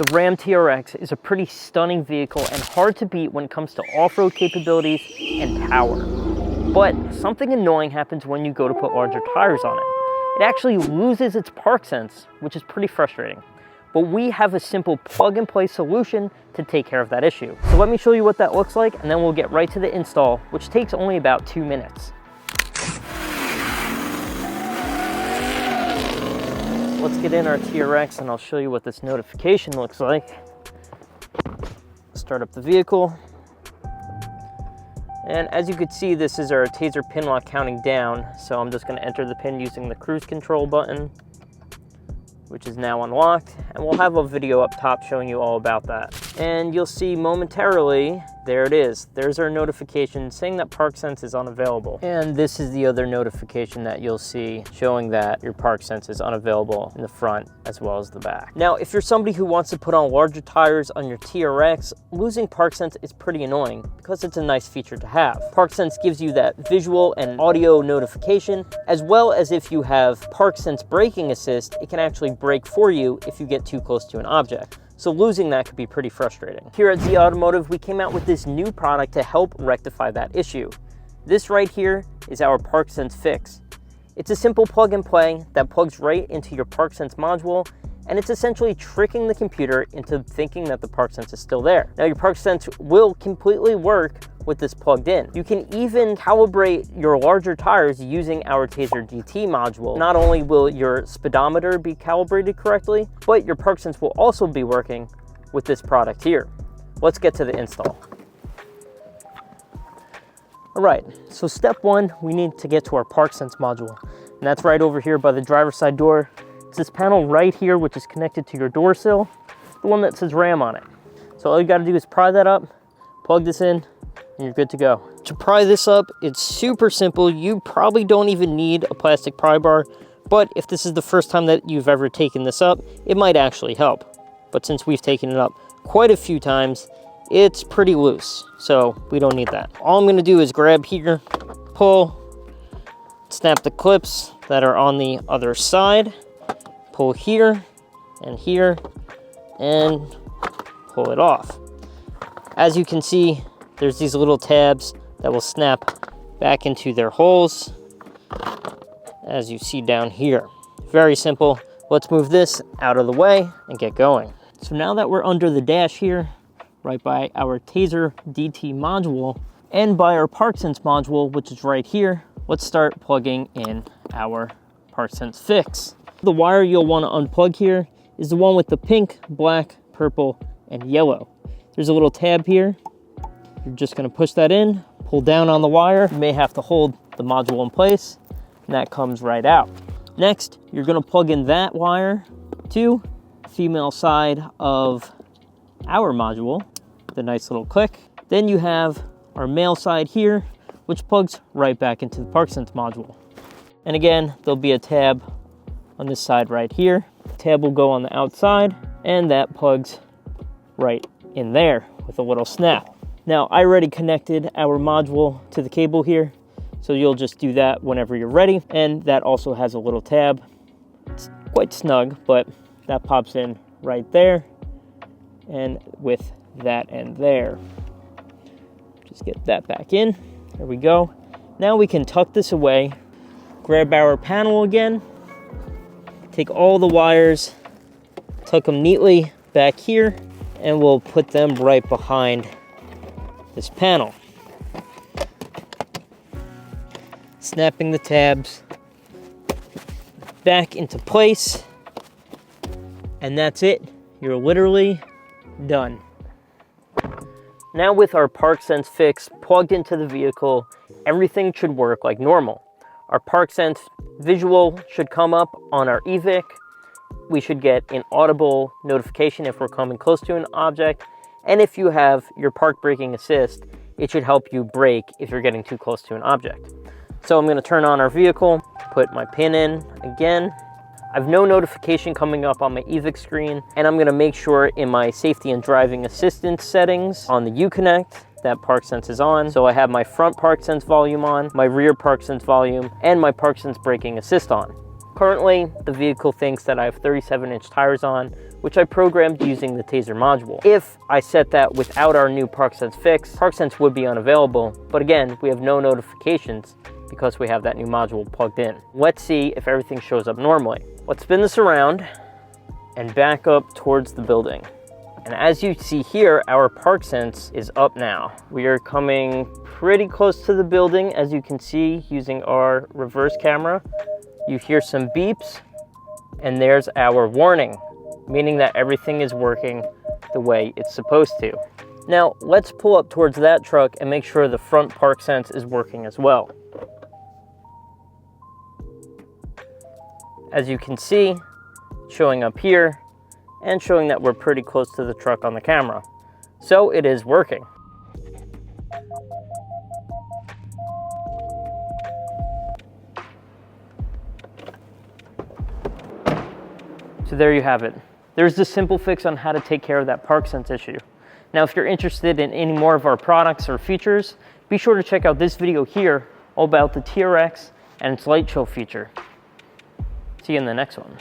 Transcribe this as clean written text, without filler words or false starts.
The RAM TRX is a pretty stunning vehicle and hard to beat when it comes to off-road capabilities and power. But something annoying happens when you go to put larger tires on it. It actually loses its ParkSense, which is pretty frustrating. But we have a simple plug-and-play solution to take care of that issue. So let me show you what that looks like, and then we'll get right to the install, which takes only about 2 minutes. Let's get in our TRX and I'll show you what this notification looks like. Start up the vehicle. And as you can see, this is our TaZer pin lock counting down. So I'm just gonna enter the pin using the cruise control button, which is now unlocked. And we'll have a video up top showing you all about that. And you'll see momentarily, there it is. There's our notification saying that ParkSense is unavailable. And this is the other notification that you'll see showing that your ParkSense is unavailable in the front as well as the back. Now, if you're somebody who wants to put on larger tires on your TRX, losing ParkSense is pretty annoying because it's a nice feature to have. ParkSense gives you that visual and audio notification, as well as if you have ParkSense braking assist, it can actually brake for you if you get too close to an object. So losing that could be pretty frustrating. Here at Z Automotive, we came out with this new product to help rectify that issue. This right here is our ParkSense Fix. It's a simple plug and play that plugs right into your ParkSense module, and it's essentially tricking the computer into thinking that the ParkSense is still there. Now your ParkSense will completely work with this plugged in. You can even calibrate your larger tires using our TaZer DT module. Not only will your speedometer be calibrated correctly, but your ParkSense will also be working with this product here. Let's get to the install. All right, so step one, we need to get to our ParkSense module. And that's right over here by the driver's side door. It's this panel right here, which is connected to your door sill, the one that says RAM on it. So all you gotta do is pry that up, plug this in, and you're good to go. To pry this up, it's super simple. You probably don't even need a plastic pry bar, but if this is the first time that you've ever taken this up, it might actually help. But since we've taken it up quite a few times, it's pretty loose, so we don't need that. All I'm gonna do is grab here, pull, snap the clips that are on the other side, pull here, and pull it off. As you can see, there's these little tabs that will snap back into their holes, as you see down here. Very simple. Let's move this out of the way and get going. So now that we're under the dash here, right by our TaZer DT module, and by our ParkSense module, which is right here, let's start plugging in our ParkSense Fix. The wire you'll want to unplug here is the one with the pink, black, purple, and yellow. There's a little tab here. You're just going to push that in, pull down on the wire. You may have to hold the module in place, and that comes right out. Next, you're going to plug in that wire to the female side of our module, the nice little click. Then you have our male side here, which plugs right back into the ParkSense module. And again, there'll be a tab on this side right here. The tab will go on the outside, and that plugs right in there with a little snap. Now, I already connected our module to the cable here, so you'll just do that whenever you're ready. And that also has a little tab. It's quite snug, but that pops in right there, and with that end there. Just get that back in. There we go. Now we can tuck this away, grab our panel again, take all the wires, tuck them neatly back here, and we'll put them right behind this panel. Snapping the tabs back into place, and that's it. You're literally done. Now with our ParkSense Fix plugged into the vehicle, everything should work like normal. Our ParkSense visual should come up on our EVIC. We should get an audible notification if we're coming close to an object. And if you have your park braking assist, it should help you brake if you're getting too close to an object. So I'm going to turn on our vehicle, put my pin in again. I have no notification coming up on my EVIC screen, and I'm going to make sure in my safety and driving assistance settings on the Uconnect that ParkSense is on. So I have my front ParkSense volume on, my rear ParkSense volume, and my ParkSense braking assist on. Currently, the vehicle thinks that I have 37-inch tires on, which I programmed using the TaZer module. If I set that without our new ParkSense fix, ParkSense would be unavailable, but again, we have no notifications because we have that new module plugged in. Let's see if everything shows up normally. Let's spin this around and back up towards the building. And as you see here, our ParkSense is up now. We are coming pretty close to the building, as you can see, using our reverse camera. You hear some beeps, and there's our warning, meaning that everything is working the way it's supposed to. Now, let's pull up towards that truck and make sure the front ParkSense is working as well. As you can see, showing up here, and showing that we're pretty close to the truck on the camera. So it is working. So there you have it. There's the simple fix on how to take care of that ParkSense issue. Now, if you're interested in any more of our products or features, be sure to check out this video here all about the TRX and its light show feature. See you in the next one.